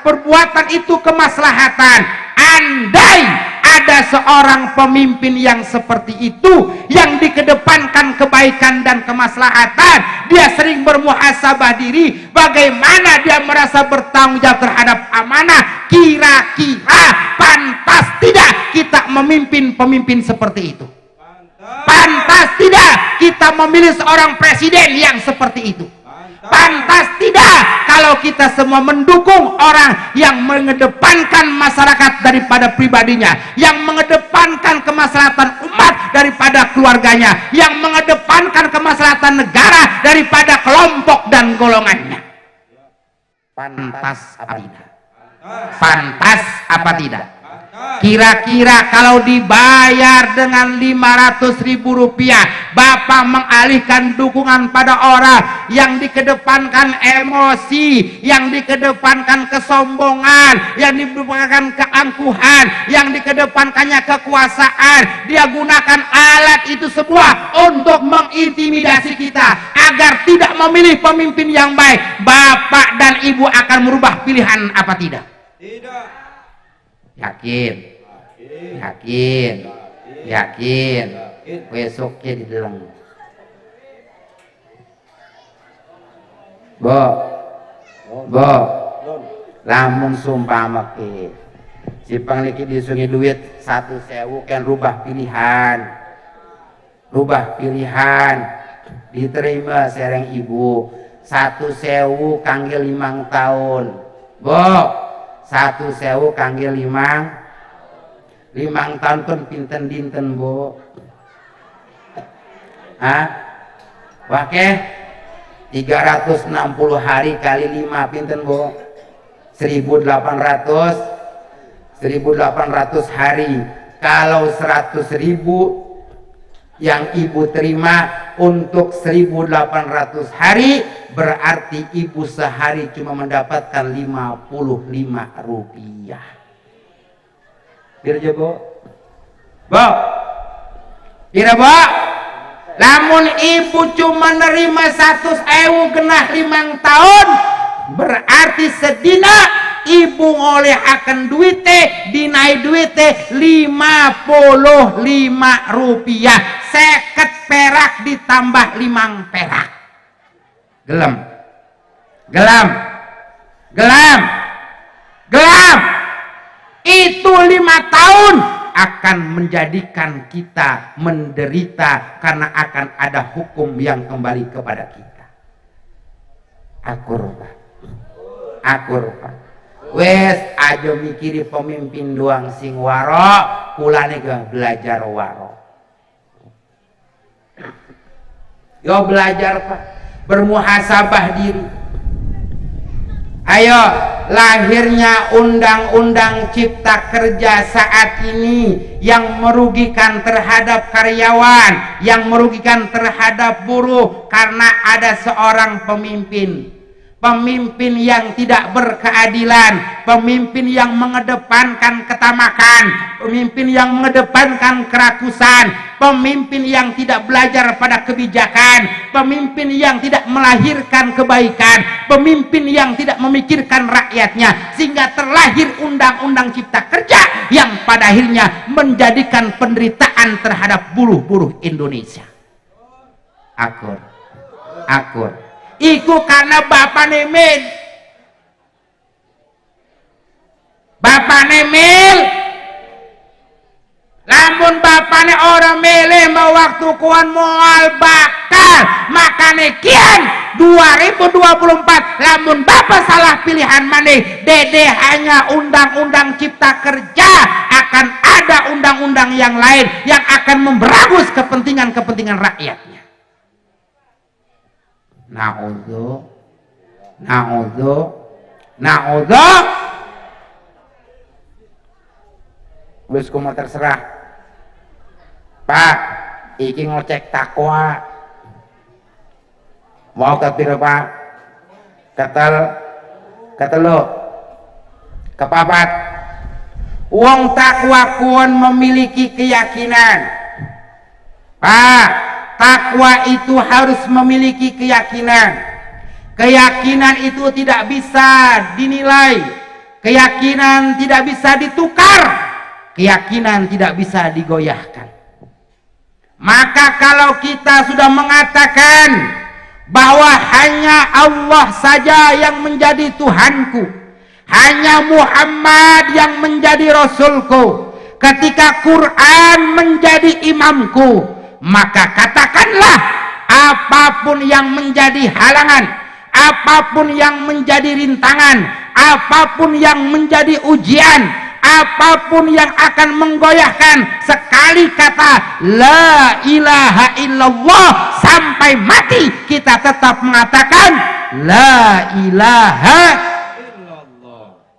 perbuatan itu kemaslahatan. Andai ada seorang pemimpin yang seperti itu, yang dikedepankan kebaikan dan kemaslahatan, dia sering bermuhasabah diri, bagaimana dia merasa bertanggung jawab terhadap amanah, kira-kira pantas tidak kita memimpin pemimpin seperti itu? Pantas tidak kita memilih seorang presiden yang seperti itu? Pantas tidak kalau kita semua mendukung orang yang mengedepankan masyarakat daripada pribadinya, yang mengedepankan kemaslahatan umat daripada keluarganya, yang mengedepankan kemaslahatan negara daripada kelompok dan golongannya? Pantas apa tidak? Pantas apa tidak? Kira-kira kalau dibayar dengan 500.000 rupiah, Bapak mengalihkan dukungan pada orang yang dikedepankan emosi, yang dikedepankan kesombongan, yang dikedepankan keangkuhan, yang dikedepankannya kekuasaan, dia gunakan alat itu semua untuk mengintimidasi kita agar tidak memilih pemimpin yang baik. Bapak dan Ibu akan merubah pilihan apa tidak? Tidak. Yakin. Besoknya di dalam. Bo, lamun sumpah make. Si pangliki disungi duit 1.000 kan rubah pilihan. diterima sereng ibu 1.000 kangge 5 tahun bo 1.000 kangge 5 tahun pun pinten dinten bo wakeh 360 hari kali 5 pinten bo 1800 hari. Kalau 100.000 yang ibu terima untuk 1.800 hari, berarti ibu sehari cuma mendapatkan 55 rupiah. Kira bo? Bo? Kira bo? Lamun ibu cuma nerima 100.000 genah 5 tahun, berarti sedina ibu ngoleh akan duit dinai duit 55 rupiah 50 perak ditambah 5 perak gelam itu 5 tahun akan menjadikan kita menderita karena akan ada hukum yang kembali kepada kita. Akur Pak wes aja mikiri pemimpin doang sing waro kulane ge belajar waro yo belajar Pak bermuhasabah diri. Ayo lahirnya undang-undang cipta kerja saat ini yang merugikan terhadap karyawan, yang merugikan terhadap buruh karena ada seorang pemimpin yang tidak berkeadilan, pemimpin yang mengedepankan ketamakan, pemimpin yang mengedepankan kerakusan, pemimpin yang tidak belajar pada kebijakan, pemimpin yang tidak melahirkan kebaikan, pemimpin yang tidak memikirkan rakyatnya, sehingga terlahir undang-undang cipta kerja yang pada akhirnya menjadikan penderitaan terhadap buruh-buruh Indonesia. Akur iku karena bapak nemil lamun bapane orang milih mau waktu kuan moal bakal makane kian 2024 lamun bapak salah pilihan maneh dede hanya undang-undang cipta kerja akan ada undang-undang yang lain yang akan memberangus kepentingan rakyatnya. Na'udzu wis kumaha terserah Pak iki ngecek takwa mau kapira Pak ketelu kepapat wong takwa kuon memiliki keyakinan Pak. Takwa itu harus memiliki keyakinan. Keyakinan itu tidak bisa dinilai. Keyakinan tidak bisa ditukar. Keyakinan tidak bisa digoyahkan. Maka kalau kita sudah mengatakan bahwa hanya Allah saja yang menjadi Tuhanku, hanya Muhammad yang menjadi Rasulku, ketika Quran menjadi imamku, maka katakanlah apapun yang menjadi halangan, apapun yang menjadi rintangan, apapun yang menjadi ujian, apapun yang akan menggoyahkan, sekali kata la ilaha illallah sampai mati kita tetap mengatakan la ilaha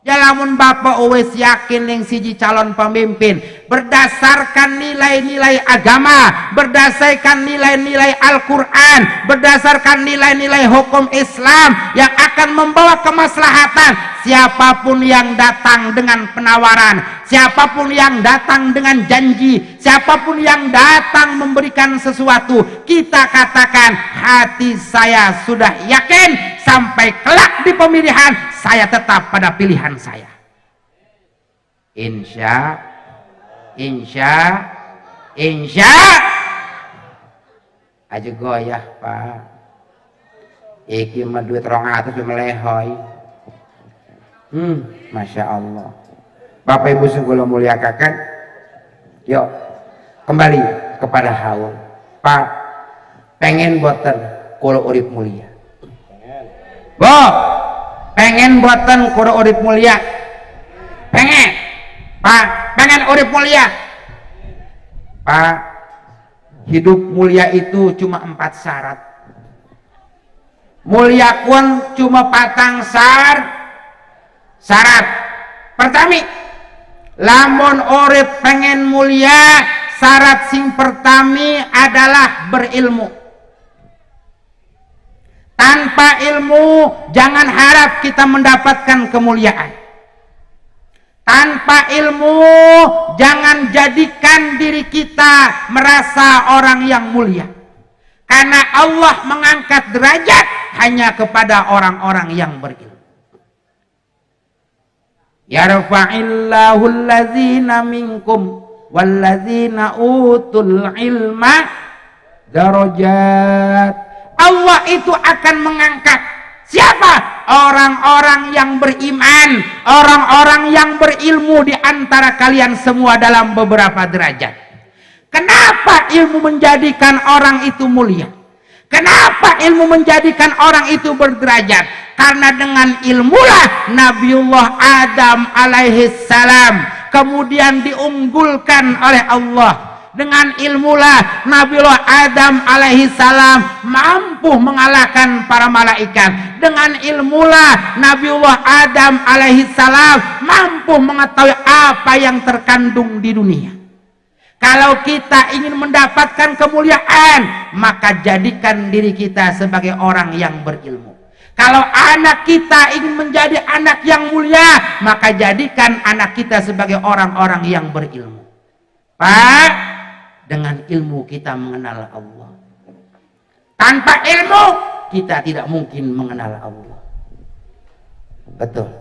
ya lamun bapak wis yakin yang siji calon pemimpin berdasarkan nilai-nilai agama, berdasarkan nilai-nilai Al-Quran, berdasarkan nilai-nilai hukum Islam yang akan membawa kemaslahatan, siapapun yang datang dengan penawaran, siapapun yang datang dengan janji, siapapun yang datang memberikan sesuatu, kita katakan hati saya sudah yakin sampai kelak di pemilihan saya tetap pada pilihan saya. Insya aja goyah Pak iki mah duit 200 melehoy. Masya Allah. Bapak Ibu segala muliakan, yuk kembali kepada haul Pak. pengen boten kulo urip mulia? Pengen. Bo, pengen boten kulo urip mulia? Pengen. Pak, pengen urip mulia? Pak, hidup mulia itu cuma 4 syarat. Mulia pun cuma patang syarat. Pertama, lamun urip pengen mulia, syarat sing pertama adalah berilmu. Tanpa ilmu jangan harap kita mendapatkan kemuliaan. Tanpa ilmu jangan jadikan diri kita merasa orang yang mulia. Karena Allah mengangkat derajat hanya kepada orang-orang yang berilmu. Yarfa'illahu allazina minkum wallazina utul ilma darajat. Allah itu akan mengangkat siapa? Orang-orang yang beriman, orang-orang yang berilmu di antara kalian semua dalam beberapa derajat. Kenapa ilmu menjadikan orang itu mulia? Kenapa ilmu menjadikan orang itu berderajat? Karena dengan ilmulah Nabiullah Adam alaihissalam kemudian diunggulkan oleh Allah. Dengan ilmulah Nabiullah Adam alaihissalam mampu mengalahkan para malaikat. Dengan ilmulah Nabiullah Adam alaihissalam mampu mengetahui apa yang terkandung di dunia. Kalau kita ingin mendapatkan kemuliaan, maka jadikan diri kita sebagai orang yang berilmu. Kalau anak kita ingin menjadi anak yang mulia, maka jadikan anak kita sebagai orang-orang yang berilmu. Pak, dengan ilmu kita mengenal Allah. Tanpa ilmu kita tidak mungkin mengenal Allah. Betul.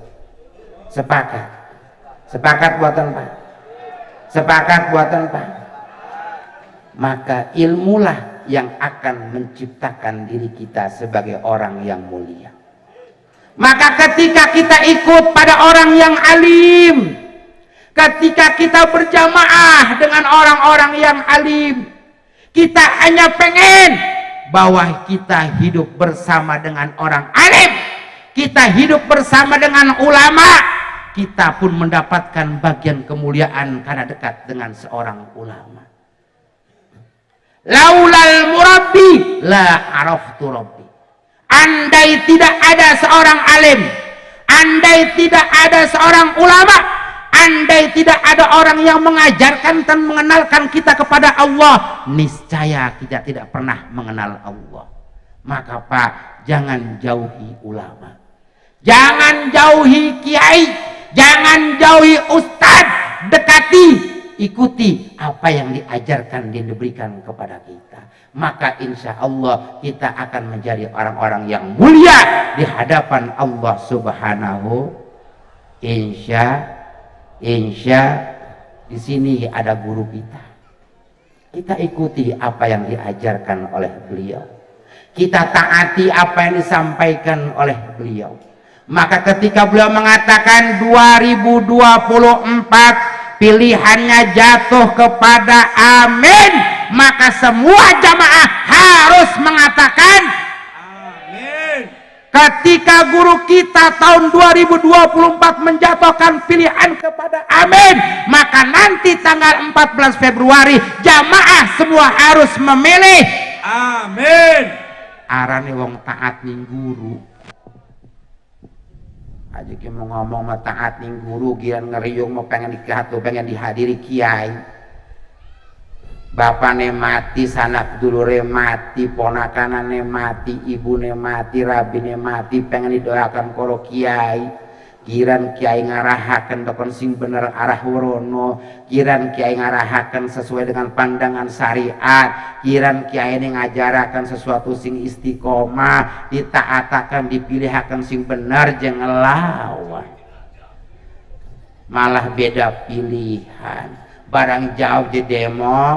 Sepakat. Sepakat buatan Pak. Sepakat buatan Pak. Maka ilmulah yang akan menciptakan diri kita sebagai orang yang mulia. Maka ketika kita ikut pada orang yang alim, ketika kita berjamaah dengan orang-orang yang alim, kita hanya pengen bahwa kita hidup bersama dengan orang alim, kita hidup bersama dengan ulama, kita pun mendapatkan bagian kemuliaan karena dekat dengan seorang ulama. Laulal murabbi la araftu rabbi. Andai tidak ada seorang alim, andai tidak ada seorang ulama, andai tidak ada orang yang mengajarkan dan mengenalkan kita kepada Allah, niscaya kita tidak pernah mengenal Allah. Maka Pak, jangan jauhi ulama, jangan jauhi kiai, jangan jauhi ustadz, dekati, ikuti apa yang diajarkan dan diberikan kepada kita. Maka insya Allah kita akan menjadi orang-orang yang mulia di hadapan Allah Subhanahu. Insya di sini ada guru kita. Kita ikuti apa yang diajarkan oleh beliau. Kita taati apa yang disampaikan oleh beliau. Maka ketika beliau mengatakan 2024 pilihannya jatuh kepada amin, maka semua jamaah harus mengatakan Amin. ketika guru kita tahun 2024 menjatuhkan pilihan kepada amin, maka nanti tanggal 14 Februari jamaah semua harus memilih Amin. arane wong taat ning guru. Aja ki mau ngomong mah taat ning guru, giran ngeriung mau pengen dikatu, pengen dihadiri kiai. Bapane mati, sanak dulure mati, ponakanane mati, ibune mati, rabine mati, pengen didoakan karo kiai. Kiran kiai ngarahaken dokon sing bener arah wurono, kiran kiai ngarahaken sesuai dengan pandangan syariat, kiran kiai ini ngajaraken sesuatu sing istiqomah, ditaatakan, dipilihaken sing bener jeung ngelawan. Malah beda pilihan. Barang jawab di demok,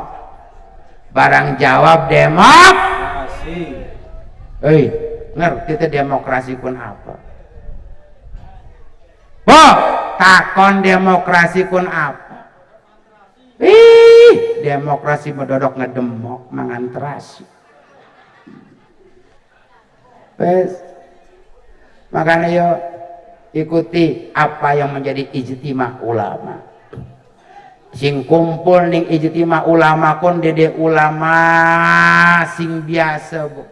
barang jawab demok. Kasih. Ngerti teh demokrasi pun apa? Bo, takon demokrasi pun apa? Demokrasi medodok ngedemok mangan terasi. Wes. Makanya yo ikuti apa yang menjadi ijtima ulama. Sing kumpul ning ijtima ulama kon dede ulama sing biasa bu.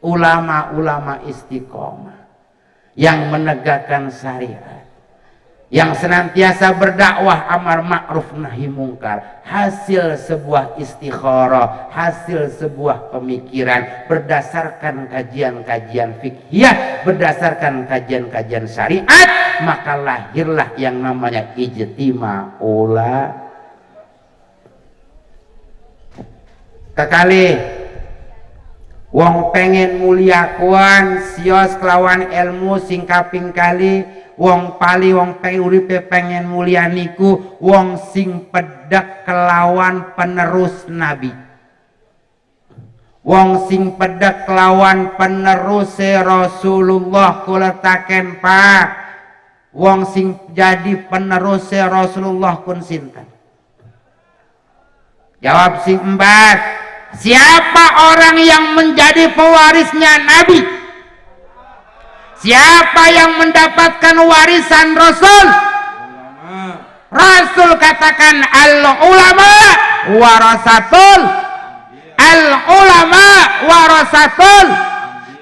Ulama-ulama istiqomah yang menegakkan syariat, yang senantiasa berdakwah amar ma'ruf nahi mungkar, hasil sebuah istikharah, hasil sebuah pemikiran berdasarkan kajian-kajian fiqhiyah, berdasarkan kajian-kajian syariat, maka lahirlah yang namanya ijtima ulama. Kekali wong pengen mulia kuan sios kelawan ilmu sing kaping kali wong pali wong uripe pengen mulia niku wong sing pedek kelawan penerus nabi, wong sing pedek kelawan penerus Rasulullah kula taken Pak, wong sing jadi penerus Rasulullah kun sinten? Jawab sing empat. Siapa orang yang menjadi pewarisnya Nabi? Siapa yang mendapatkan warisan Rasul? Rasul katakan al-ulama warasatul, al-ulama warasatul.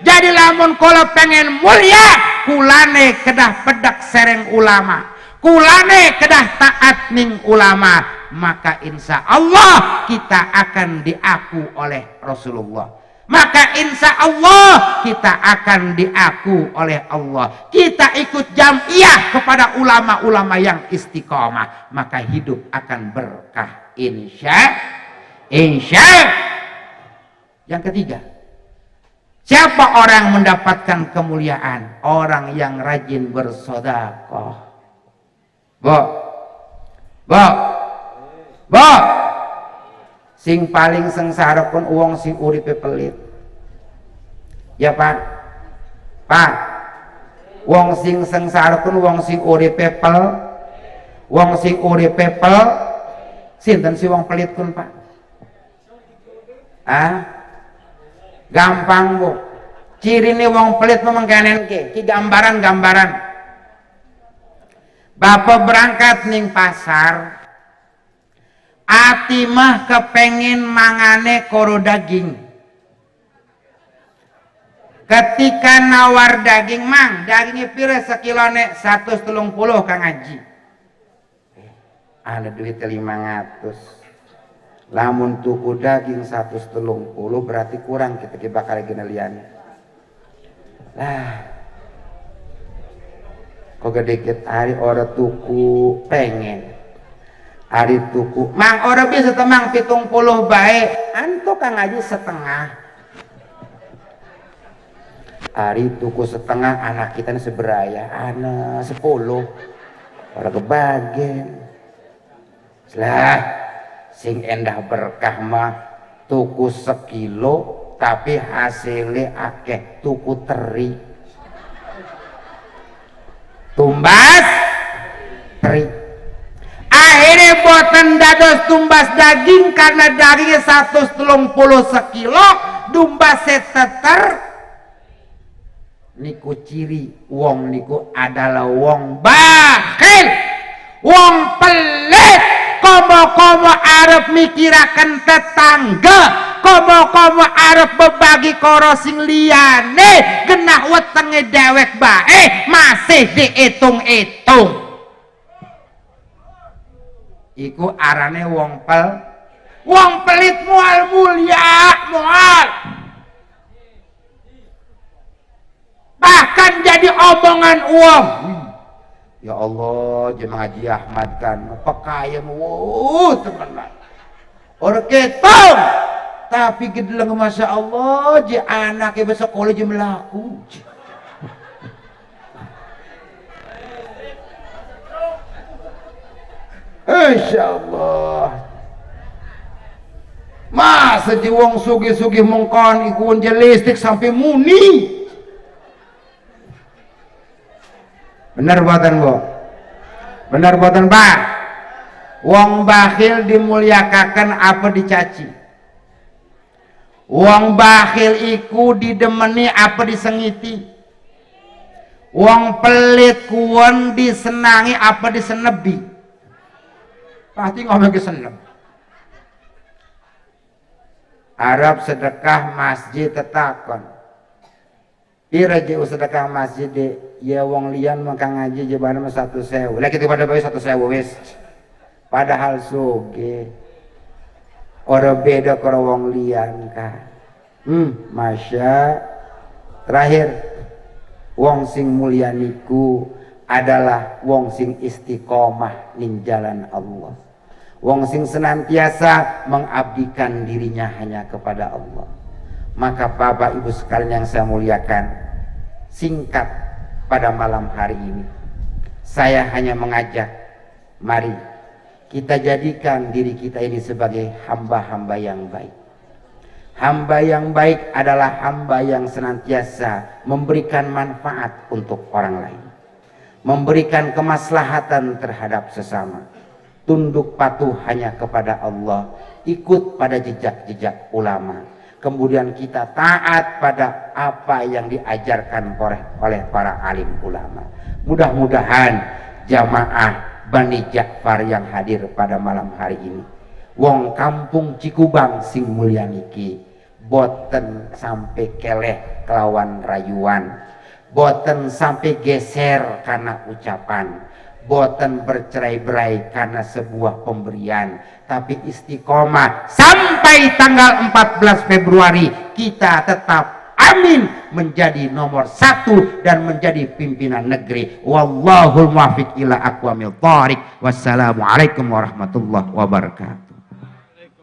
Jadi lamun kalau pengen mulia, kulane kedah pedak sereng ulama, kulane kedah taat ning ulama, maka insya Allah kita akan diaku oleh Rasulullah, maka insya Allah kita akan diaku oleh Allah. Kita ikut jamiah kepada ulama-ulama yang istiqomah, maka hidup akan berkah insya. Yang ketiga, siapa orang mendapatkan kemuliaan? Orang yang rajin bersedekah. Bo, sing paling sengsara pun uang sing uripe pelit. Ya Pak, uang sing sengsara pun uang sing uripe pel, sinten si uang pelit pun Pak? Gampang bu. Ciri nih uang pelit memang kanen ki gambaran. Bapak berangkat ning pasar. Ati mah kepengen mangane koro daging. Ketika nawar daging mang, dagingnya pira sekilone 130 Kang Haji. Ada duit 500. Lamun tuku daging 130 berarti kurang kita bakal geneliannya. Lah. Kok gede hari ora tuku pengen. Hari tuku mang orang bisa temang 70 baik anto Kang Haji setengah. Hari tuku setengah anak kita seberaya anak 10 orang kebagian selah sing endah berkah mah tuku sekilo tapi hasilnya akeh tuku teri tumbas teri. Akhirnya boten dados tumbas daging karena dagingnya 130 sekilo, tumbas seteter. Niku ciri wong niku adalah wong bakhil, wong pelit. Komo-komo arep mikiraken tetangga, komo-komo arep berbagi karo sing liyane, genah wetenge dewek bae masih diitung-itung. Iku arane wong pelit mual mulia mual, bahkan jadi omongan uang. Ya Allah jemaah Haji Ahmad kan pekaya teman-teman orang ketong tapi gedeleng masya Allah je anaknya besok sekolah je melaku. Insyaallah masa di wong sugi-sugi mengkon ikun jelistik sampai muni. Benar buatan bu? Benar buatan Pak? Wong bakhil dimuliakan apa dicaci? Wong bakhil iku didemeni apa disengiti, wong pelit kuon disenangi apa disenebi. Pasti ngomong kesenep. Arab sedekah masjid tetakon. Pira je sedekah masjid de ya wong lian maka ngaji jebana mah 1.000. Lah kita pada bae 1.000 wis. Padahal soge. Ora beda karo wong lian ka. Masya. Terakhir wong sing mulia niku adalah wong sing istiqomah ning jalan Allah. Wong sing senantiasa mengabdikan dirinya hanya kepada Allah. Maka Bapak Ibu sekalian yang saya muliakan, singkat pada malam hari ini saya hanya mengajak, mari kita jadikan diri kita ini sebagai hamba-hamba yang baik. Hamba yang baik adalah hamba yang senantiasa memberikan manfaat untuk orang lain, memberikan kemaslahatan terhadap sesama, tunduk patuh hanya kepada Allah, ikut pada jejak-jejak ulama, kemudian kita taat pada apa yang diajarkan oleh para alim ulama. Mudah-mudahan jamaah Bani Ja'far yang hadir pada malam hari ini, wong kampung Cikubang sing mulia niki, boten sampai keleh kelawan rayuan, boten sampai geser karena ucapan, boten bercerai-berai karena sebuah pemberian, tapi istiqomah sampai tanggal 14 Februari kita tetap amin menjadi nomor 1 dan menjadi pimpinan negeri. Wallahul muwaffiq ila aqwamit thoriq. Wassalamualaikum warahmatullahi wabarakatuh.